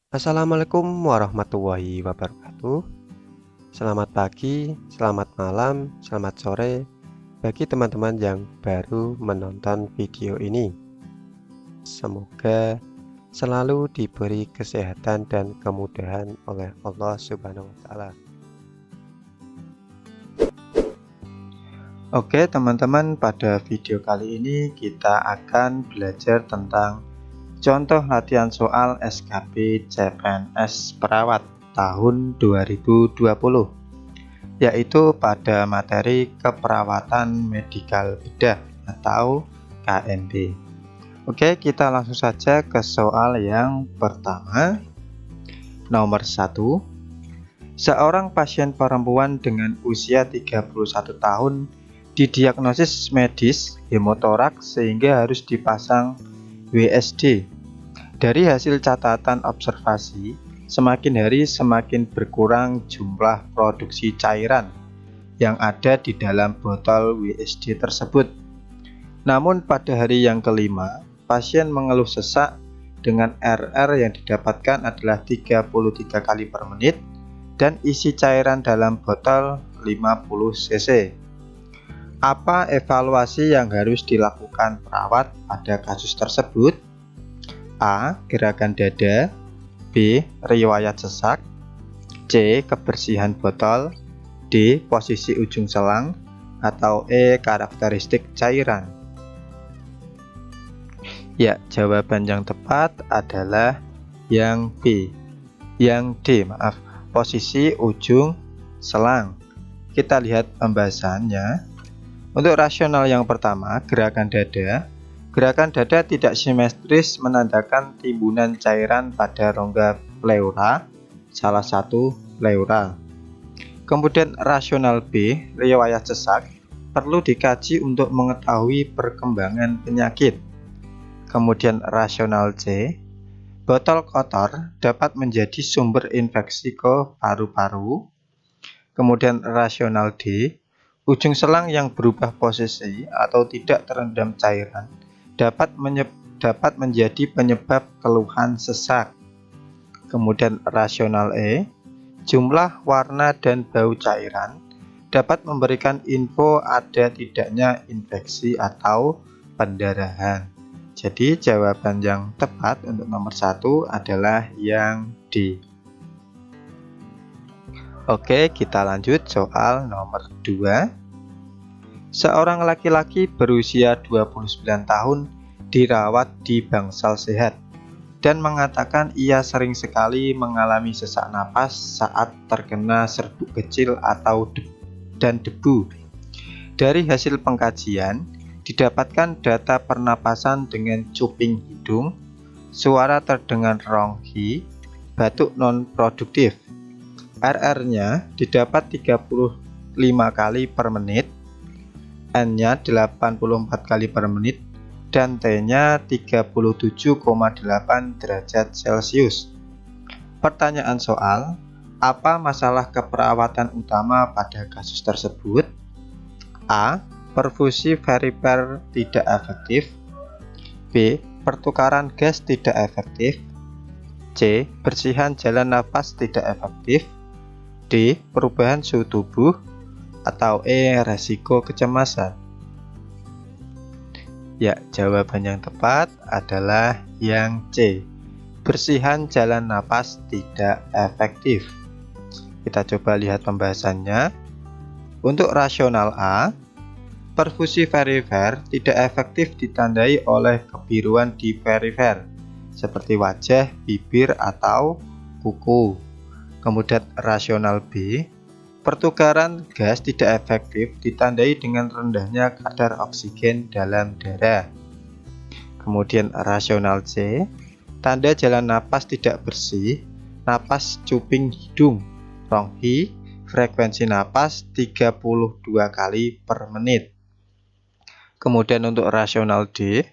Assalamualaikum warahmatullahi wabarakatuh. Selamat pagi, selamat malam, selamat sore bagi teman-teman yang baru menonton video ini. Semoga selalu diberi kesehatan dan kemudahan oleh Allah Subhanahu wa Ta'ala. Oke, teman-teman, pada video kali ini kita akan belajar tentang contoh latihan soal SKB CPNS Perawat tahun 2020, yaitu pada materi keperawatan medikal bedah atau KMB. Oke, kita langsung saja ke soal yang pertama. Nomor 1. Seorang pasien perempuan dengan usia 31 tahun didiagnosis medis hemotoraks sehingga harus dipasang WSD. Dari hasil catatan observasi, semakin hari semakin berkurang jumlah produksi cairan yang ada di dalam botol WSD tersebut. Namun pada hari yang kelima, pasien mengeluh sesak dengan RR yang didapatkan adalah 33 kali per menit dan isi cairan dalam botol 50 cc. Apa evaluasi yang harus dilakukan perawat pada kasus tersebut? A. Gerakan dada. B. Riwayat sesak. C. Kebersihan botol. D. Posisi ujung selang. Atau E. Karakteristik cairan. Ya, jawaban yang tepat adalah yang B. Yang D, maaf. Posisi ujung selang. Kita lihat pembahasannya. Untuk rasional yang pertama, gerakan dada. Gerakan dada tidak simetris menandakan timbunan cairan pada rongga pleura, salah satu pleura. Kemudian rasional B, riwayat sesak, perlu dikaji untuk mengetahui perkembangan penyakit. Kemudian rasional C, botol kotor dapat menjadi sumber infeksi ke paru-paru. Kemudian rasional D, ujung selang yang berubah posisi atau tidak terendam cairan dapat menjadi penyebab keluhan sesak. Kemudian rasional E, jumlah, warna, dan bau cairan dapat memberikan info ada tidaknya infeksi atau pendarahan. Jadi jawaban yang tepat untuk nomor 1 adalah yang D. Oke, kita lanjut soal nomor 2. Seorang laki-laki berusia 29 tahun dirawat di bangsal sehat dan mengatakan ia sering sekali mengalami sesak napas saat terkena serbuk kecil atau dan debu. Dari hasil pengkajian, didapatkan data pernapasan dengan cuping hidung, suara terdengar ronghi, batuk non-produktif. RR-nya didapat 35 kali per menit, N-nya 84 kali per menit, dan T-nya 37,8 derajat Celcius. Pertanyaan soal, apa masalah keperawatan utama pada kasus tersebut? A. Perfusi perifer tidak efektif. B. Pertukaran gas tidak efektif. C. Bersihan jalan nafas tidak efektif. D. Perubahan suhu tubuh. Atau E. Resiko kecemasan. Ya, jawaban yang tepat adalah yang C. Bersihan jalan nafas tidak efektif. Kita coba lihat pembahasannya. Untuk rasional A, perfusi perifer tidak efektif ditandai oleh kebiruan di perifer, seperti wajah, bibir, atau kuku. Kemudian rasional B, pertukaran gas tidak efektif ditandai dengan rendahnya kadar oksigen dalam darah. Kemudian rasional C, tanda jalan napas tidak bersih, napas cuping hidung, ronghi, frekuensi napas 32 kali per menit. Kemudian untuk rasional D,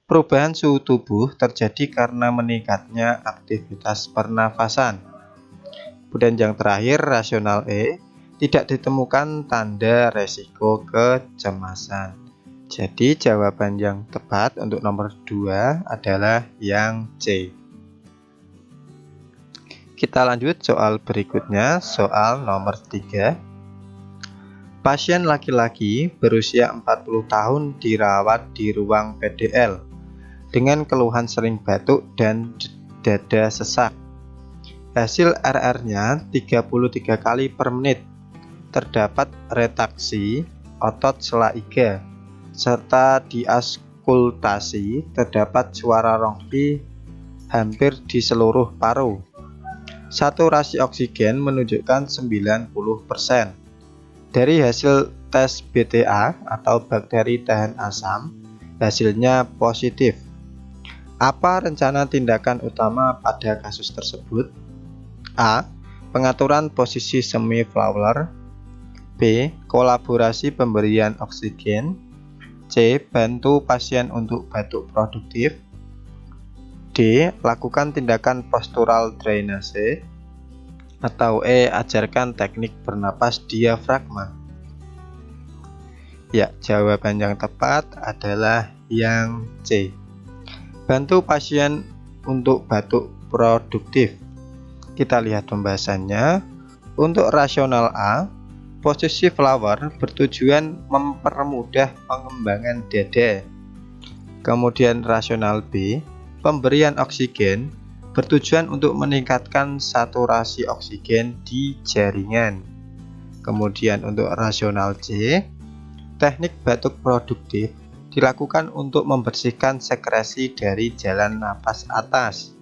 perubahan suhu tubuh terjadi karena meningkatnya aktivitas pernafasan. Kemudian yang terakhir, rasional E, tidak ditemukan tanda resiko kecemasan. Jadi jawaban yang tepat untuk nomor 2 adalah yang C. kita lanjut soal berikutnya, soal nomor 3. Pasien laki-laki berusia 40 tahun dirawat di ruang PDL dengan keluhan sering batuk dan dada sesak. Hasil RR-nya 33 kali per menit. Terdapat retraksi otot sela iga serta di auskultasi terdapat suara rongki hampir di seluruh paru. Saturasi oksigen menunjukkan 90%. Dari hasil tes BTA atau bakteri tahan asam, hasilnya positif. Apa rencana tindakan utama pada kasus tersebut? A. Pengaturan posisi semi-fowler. B. Kolaborasi pemberian oksigen. C. Bantu pasien untuk batuk produktif. D. Lakukan tindakan postural drainase. Atau E. Ajarkan teknik bernapas diafragma. Ya, jawaban yang tepat adalah yang C. Bantu pasien untuk batuk produktif. Kita lihat pembahasannya. Untuk rasional A, posisi flower bertujuan mempermudah pengembangan dada. Kemudian rasional B, pemberian oksigen bertujuan untuk meningkatkan saturasi oksigen di jaringan. Kemudian untuk rasional C, teknik batuk produktif dilakukan untuk membersihkan sekresi dari jalan napas atas.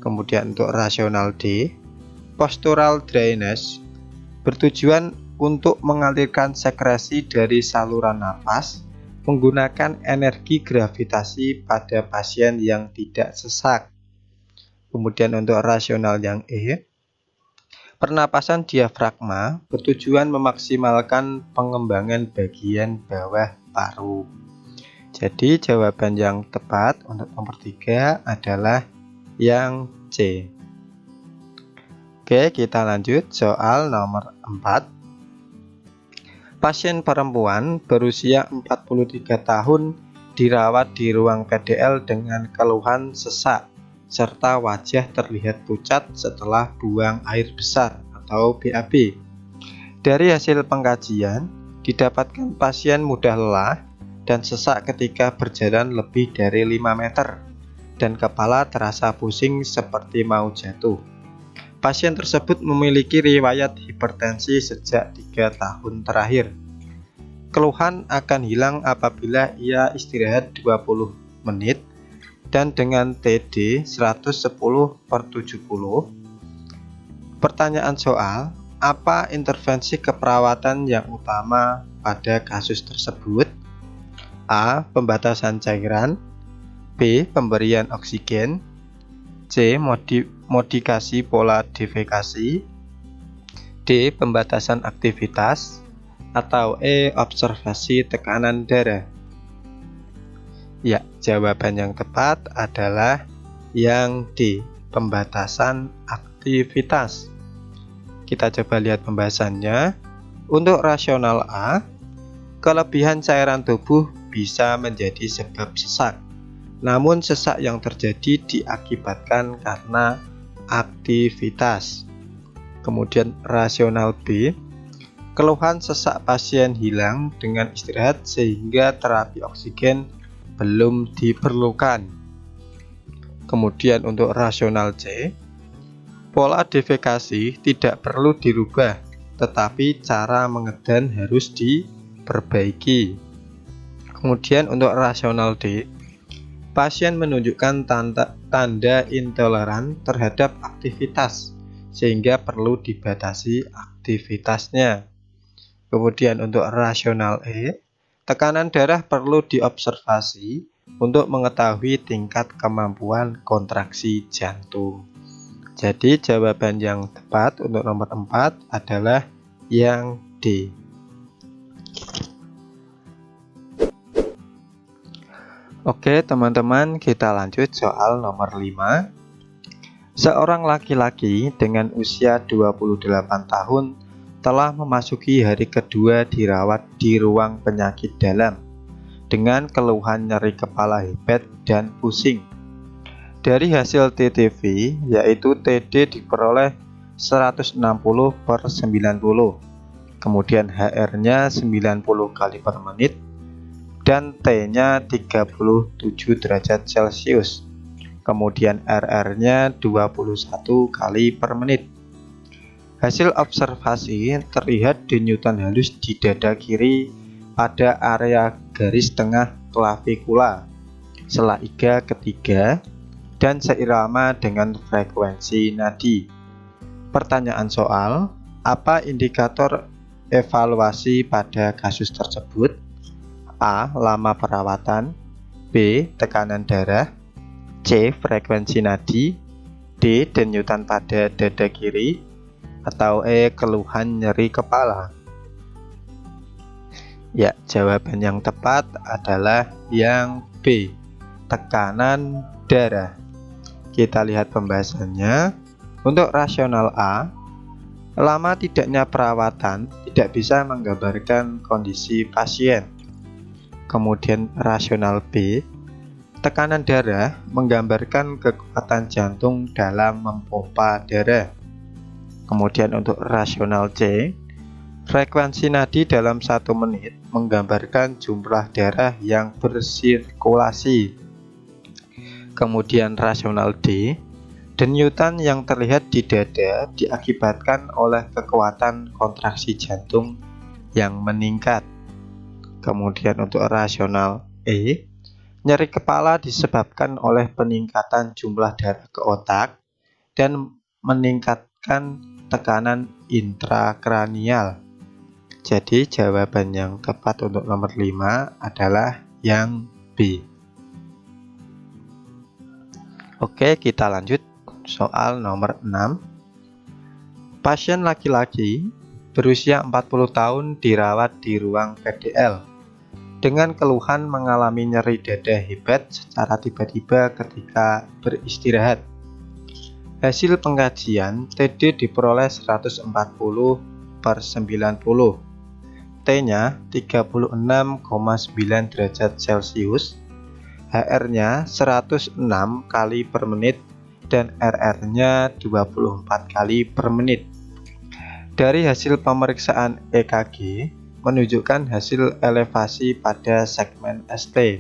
Kemudian untuk rasional D, postural drainase bertujuan untuk mengalirkan sekresi dari saluran napas menggunakan energi gravitasi pada pasien yang tidak sesak. Kemudian untuk rasional yang E, pernapasan diafragma bertujuan memaksimalkan pengembangan bagian bawah paru. Jadi jawaban yang tepat untuk nomor 3 adalah yang C. Oke, kita lanjut soal nomor 4. Pasien perempuan berusia 43 tahun dirawat di ruang PDL dengan keluhan sesak serta wajah terlihat pucat setelah buang air besar atau BAB. Dari hasil pengkajian, didapatkan pasien mudah lelah dan sesak ketika berjalan lebih dari 5 meter dan kepala terasa pusing seperti mau jatuh. Pasien tersebut memiliki riwayat hipertensi sejak 3 tahun terakhir. Keluhan akan hilang apabila ia istirahat 20 menit dan dengan TD 110/70. Pertanyaan soal, apa intervensi keperawatan yang utama pada kasus tersebut? A. Pembatasan cairan. B. Pemberian oksigen. C. Modifikasi pola defekasi. D. Pembatasan aktivitas. Atau E. Observasi tekanan darah. Ya, jawaban yang tepat adalah yang D. Pembatasan aktivitas. Kita coba lihat pembahasannya. Untuk rasional A, kelebihan cairan tubuh bisa menjadi sebab sesak. Namun sesak yang terjadi diakibatkan karena aktivitas. Kemudian rasional B, keluhan sesak pasien hilang dengan istirahat sehingga terapi oksigen belum diperlukan. Kemudian untuk rasional C, pola defekasi tidak perlu dirubah, tetapi cara mengedan harus diperbaiki. Kemudian untuk rasional D, pasien menunjukkan tanda intoleran terhadap aktivitas, sehingga perlu dibatasi aktivitasnya. Kemudian untuk rasional E, tekanan darah perlu diobservasi untuk mengetahui tingkat kemampuan kontraksi jantung. Jadi jawaban yang tepat untuk nomor 4 adalah yang D. Oke teman-teman, kita lanjut soal nomor 5. Seorang laki-laki dengan usia 28 tahun telah memasuki hari kedua dirawat di ruang penyakit dalam dengan keluhan nyeri kepala hebat dan pusing. Dari hasil TTV, yaitu TD diperoleh 160/90, kemudian HR-nya 90 kali per menit, dan T-nya 37 derajat Celcius, kemudian RR-nya 21 kali per menit. Hasil observasi terlihat denyutan halus di dada kiri pada area garis tengah klavikula, sela iga ketiga, dan seirama dengan frekuensi nadi. Pertanyaan soal, apa indikator evaluasi pada kasus tersebut? A. Lama perawatan, B. Tekanan darah, C. Frekuensi nadi, D. Denyutan pada dada kiri, atau E. Keluhan nyeri kepala. Ya, jawaban yang tepat adalah yang B. Tekanan darah. Kita lihat pembahasannya. Untuk rasional A, lama tidaknya perawatan tidak bisa menggambarkan kondisi pasien. Kemudian rasional B, tekanan darah menggambarkan kekuatan jantung dalam memompa darah. Kemudian untuk rasional C, frekuensi nadi dalam 1 menit menggambarkan jumlah darah yang bersirkulasi. Kemudian rasional D, denyutan yang terlihat di dada diakibatkan oleh kekuatan kontraksi jantung yang meningkat. Kemudian untuk rasional E, nyeri kepala disebabkan oleh peningkatan jumlah darah ke otak dan meningkatkan tekanan intrakranial. Jadi jawaban yang tepat untuk nomor 5 adalah yang B. Oke, kita lanjut soal nomor 6. Pasien laki-laki berusia 40 tahun dirawat di ruang PDL dengan keluhan mengalami nyeri dada hebat secara tiba-tiba ketika beristirahat. Hasil pengkajian, TD diperoleh 140/90, T-nya 36,9 derajat Celcius, HR-nya 106 kali per menit, dan RR-nya 24 kali per menit. Dari hasil pemeriksaan EKG menunjukkan hasil elevasi pada segmen ST,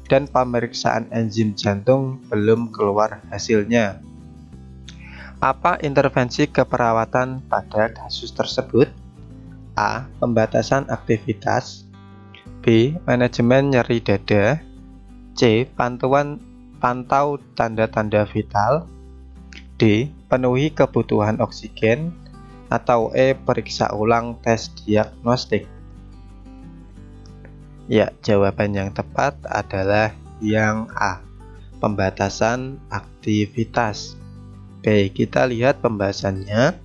dan pemeriksaan enzim jantung belum keluar hasilnya. Apa intervensi keperawatan pada kasus tersebut? A. Pembatasan aktivitas, B. Manajemen nyeri dada, C. Pantau tanda-tanda vital, D. Penuhi kebutuhan oksigen, atau E. Periksa ulang tes diagnostik. Ya, jawaban yang tepat adalah yang A. Pembatasan aktivitas. Baik, kita lihat pembahasannya.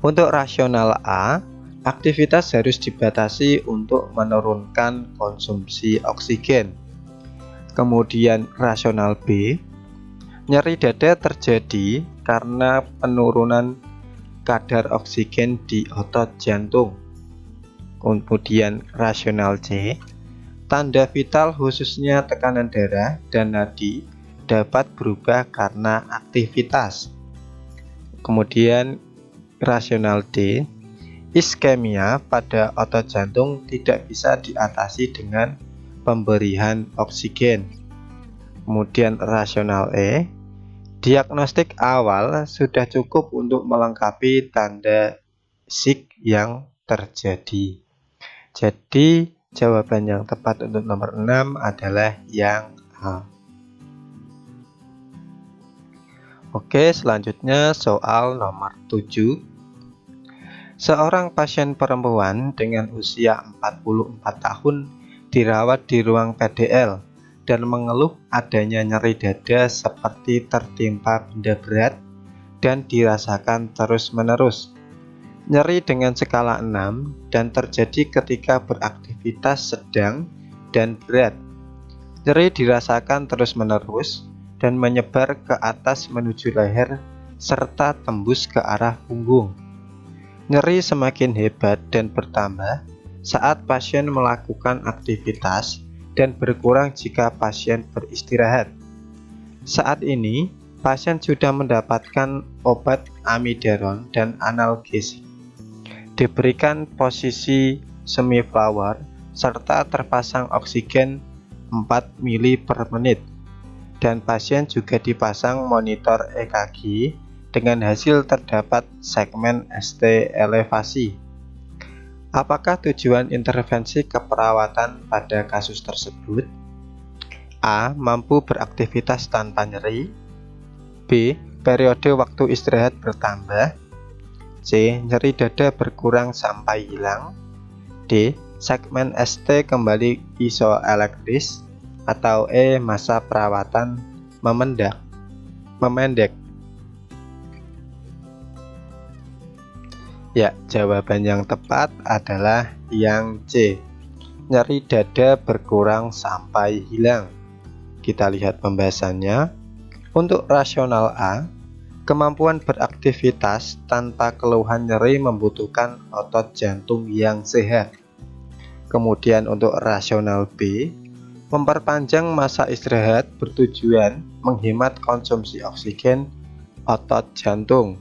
Untuk rasional A, aktivitas harus dibatasi untuk menurunkan konsumsi oksigen. Kemudian rasional B, nyeri dada terjadi karena penurunan kadar oksigen di otot jantung. Kemudian rasional C, tanda vital khususnya tekanan darah dan nadi dapat berubah karena aktivitas. Kemudian rasional D, iskemia pada otot jantung tidak bisa diatasi dengan pemberian oksigen. Kemudian rasional E, diagnostik awal sudah cukup untuk melengkapi tanda SIG yang terjadi. Jadi jawaban yang tepat untuk nomor 6 adalah yang A. Oke, selanjutnya soal nomor 7. Seorang pasien perempuan dengan usia 44 tahun dirawat di ruang PDL dan mengeluh adanya nyeri dada seperti tertimpa benda berat dan dirasakan terus-menerus. Nyeri dengan skala 6 dan terjadi ketika beraktivitas sedang dan berat. Nyeri dirasakan terus-menerus dan menyebar ke atas menuju leher serta tembus ke arah punggung. Nyeri semakin hebat dan bertambah saat pasien melakukan aktivitas dan berkurang jika pasien beristirahat. Saat ini, pasien sudah mendapatkan obat amiodaron dan analgesik, diberikan posisi semi-flower, serta terpasang oksigen 4 mili per menit, dan pasien juga dipasang monitor EKG dengan hasil terdapat segmen ST elevasi. Apakah tujuan intervensi keperawatan pada kasus tersebut? A. Mampu beraktivitas tanpa nyeri. B. Periode waktu istirahat bertambah. C. Nyeri dada berkurang sampai hilang. D. Segmen ST kembali isoelektris. Atau E. Masa perawatan memendek. Ya, jawaban yang tepat adalah yang C. Nyeri dada berkurang sampai hilang. Kita lihat pembahasannya. Untuk rasional A, kemampuan beraktivitas tanpa keluhan nyeri membutuhkan otot jantung yang sehat. Kemudian untuk rasional B, memperpanjang masa istirahat bertujuan menghemat konsumsi oksigen otot jantung.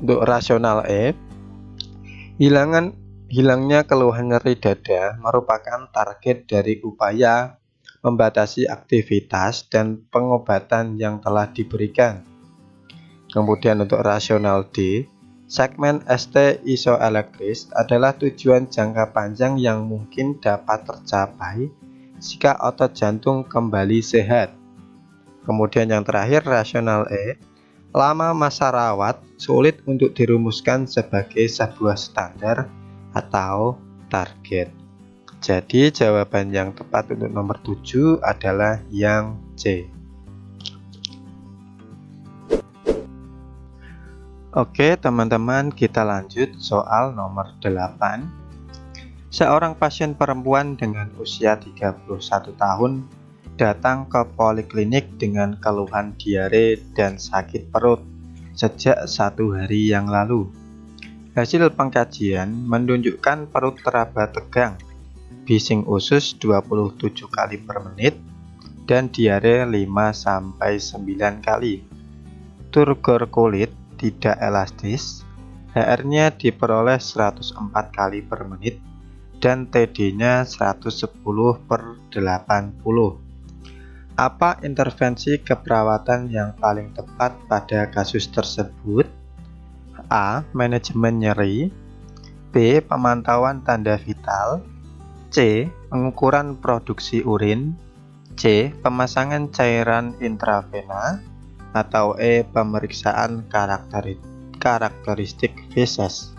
Untuk rasional E, hilangnya keluhan nyeri dada merupakan target dari upaya membatasi aktivitas dan pengobatan yang telah diberikan. Kemudian untuk rasional D, segmen ST isoelektris adalah tujuan jangka panjang yang mungkin dapat tercapai jika otot jantung kembali sehat. Kemudian yang terakhir rasional E, lama masa rawat sulit untuk dirumuskan sebagai sebuah standar atau target. Jadi jawaban yang tepat untuk nomor 7 adalah yang C. Oke teman-teman, kita lanjut soal nomor 8. Seorang pasien perempuan dengan usia 31 tahun datang ke poliklinik dengan keluhan diare dan sakit perut sejak 1 hari yang lalu. Hasil pengkajian menunjukkan perut teraba tegang, bising usus 27 kali per menit, dan diare 5-9 kali. Turgor kulit tidak elastis, HR-nya diperoleh 104 kali per menit, dan TD-nya 110/80. Apa intervensi keperawatan yang paling tepat pada kasus tersebut? A. Manajemen nyeri. B. Pemantauan tanda vital. C. Pengukuran produksi urin. C. Pemasangan cairan intravena. Atau E. Pemeriksaan karakteristik feses.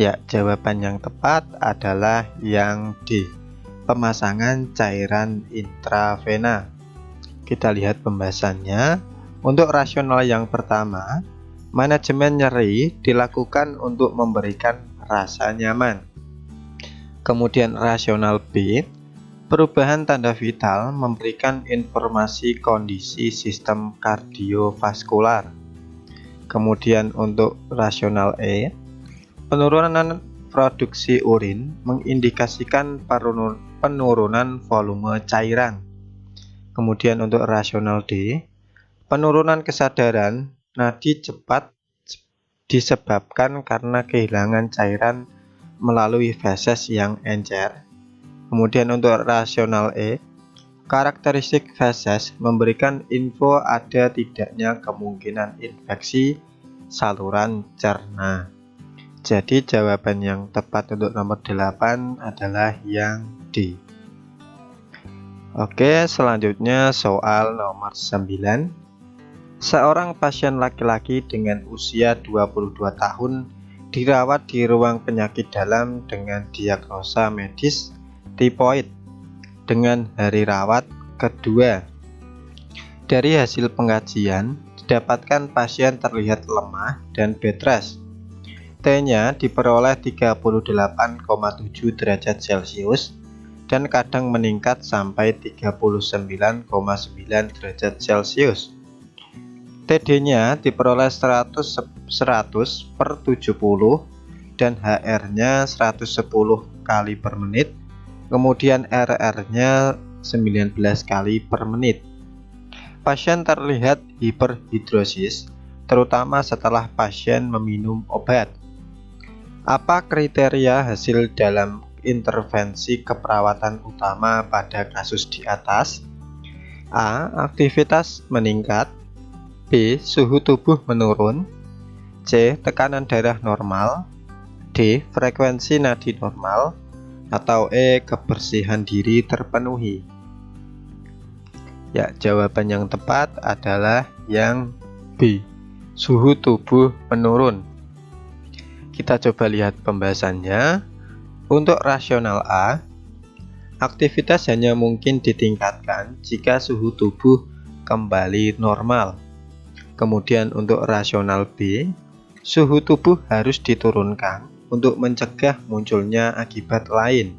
Ya, jawaban yang tepat adalah yang D. Pemasangan cairan intravena. Kita lihat pembahasannya. Untuk rasional yang pertama, manajemen nyeri dilakukan untuk memberikan rasa nyaman. Kemudian rasional B, perubahan tanda vital memberikan informasi kondisi sistem kardiovaskular. Kemudian untuk rasional E, penurunan produksi urin mengindikasikan penurunan volume cairan. Kemudian untuk rasional D, penurunan kesadaran nadi cepat disebabkan karena kehilangan cairan melalui feses yang encer. Kemudian untuk rasional E, karakteristik feses memberikan info ada tidaknya kemungkinan infeksi saluran cerna. Jadi jawaban yang tepat untuk nomor 8 adalah yang D. Oke, selanjutnya soal nomor 9. Seorang pasien laki-laki dengan usia 22 tahun dirawat di ruang penyakit dalam dengan diagnosa medis tipoid dengan hari rawat kedua. Dari hasil pengkajian, didapatkan pasien terlihat lemah dan bed rest. T-nya diperoleh 38,7 derajat Celcius dan kadang meningkat sampai 39,9 derajat Celcius. TD-nya diperoleh 100/70 dan HR-nya 110 kali per menit. Kemudian RR-nya 19 kali per menit. Pasien terlihat hiperhidrosis, terutama setelah pasien meminum obat. Apa kriteria hasil dalam intervensi keperawatan utama pada kasus di atas? A. Aktivitas meningkat. B. Suhu tubuh menurun. C. Tekanan darah normal. D. Frekuensi nadi normal. Atau E. Kebersihan diri terpenuhi. Ya, jawaban yang tepat adalah yang B. Suhu tubuh menurun. Kita coba lihat pembahasannya. Untuk rasional A, aktivitas hanya mungkin ditingkatkan jika suhu tubuh kembali normal. Kemudian untuk rasional B, suhu tubuh harus diturunkan untuk mencegah munculnya akibat lain.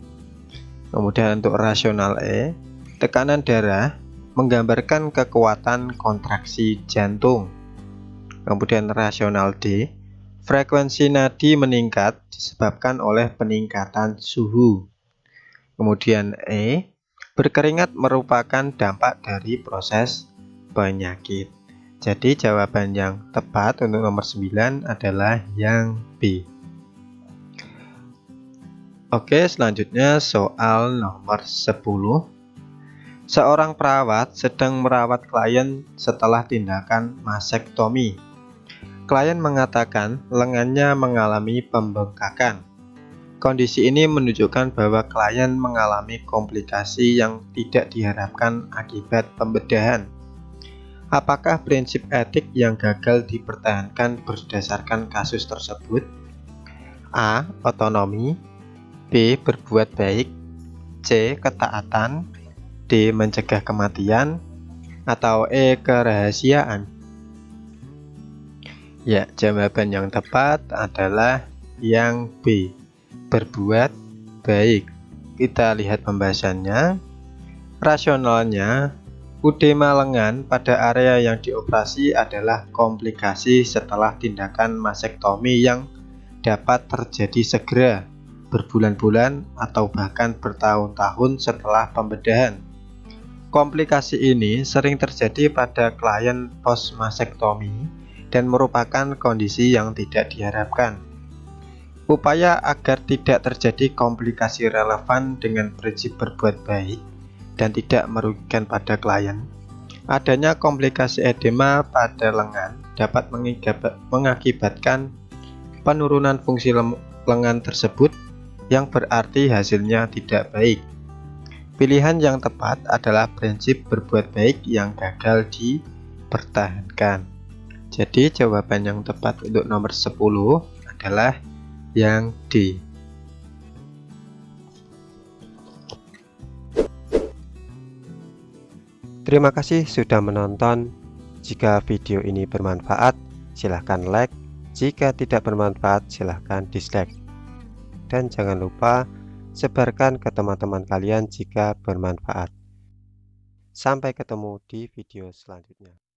Kemudian untuk rasional E, tekanan darah menggambarkan kekuatan kontraksi jantung. Kemudian rasional D, frekuensi nadi meningkat disebabkan oleh peningkatan suhu. Kemudian E, berkeringat merupakan dampak dari proses penyakit. Jadi jawaban yang tepat untuk nomor 9 adalah yang B. Oke, selanjutnya soal nomor 10. Seorang perawat sedang merawat klien setelah tindakan masektomi. Klien mengatakan lengannya mengalami pembengkakan. Kondisi ini menunjukkan bahwa klien mengalami komplikasi yang tidak diharapkan akibat pembedahan. Apakah prinsip etik yang gagal dipertahankan berdasarkan kasus tersebut? A. Otonomi. B. Berbuat baik. C. Ketaatan. D. Mencegah kematian. Atau E. Kerahasiaan. Ya, jawaban yang tepat adalah yang B. Berbuat baik. Kita lihat pembahasannya. Rasionalnya, udema lengan pada area yang dioperasi adalah komplikasi setelah tindakan masektomi yang dapat terjadi segera, berbulan-bulan atau bahkan bertahun-tahun setelah pembedahan. Komplikasi ini sering terjadi pada klien post masektomi dan merupakan kondisi yang tidak diharapkan. Upaya agar tidak terjadi komplikasi relevan dengan prinsip berbuat baik dan tidak merugikan pada klien. Adanya komplikasi edema pada lengan dapat mengakibatkan penurunan fungsi lengan tersebut yang berarti hasilnya tidak baik. Pilihan yang tepat adalah prinsip berbuat baik yang gagal dipertahankan. Jadi jawaban yang tepat untuk nomor 10 adalah yang D. Terima kasih sudah menonton. Jika video ini bermanfaat, silahkan like. Jika tidak bermanfaat, silahkan dislike. Dan jangan lupa sebarkan ke teman-teman kalian jika bermanfaat. Sampai ketemu di video selanjutnya.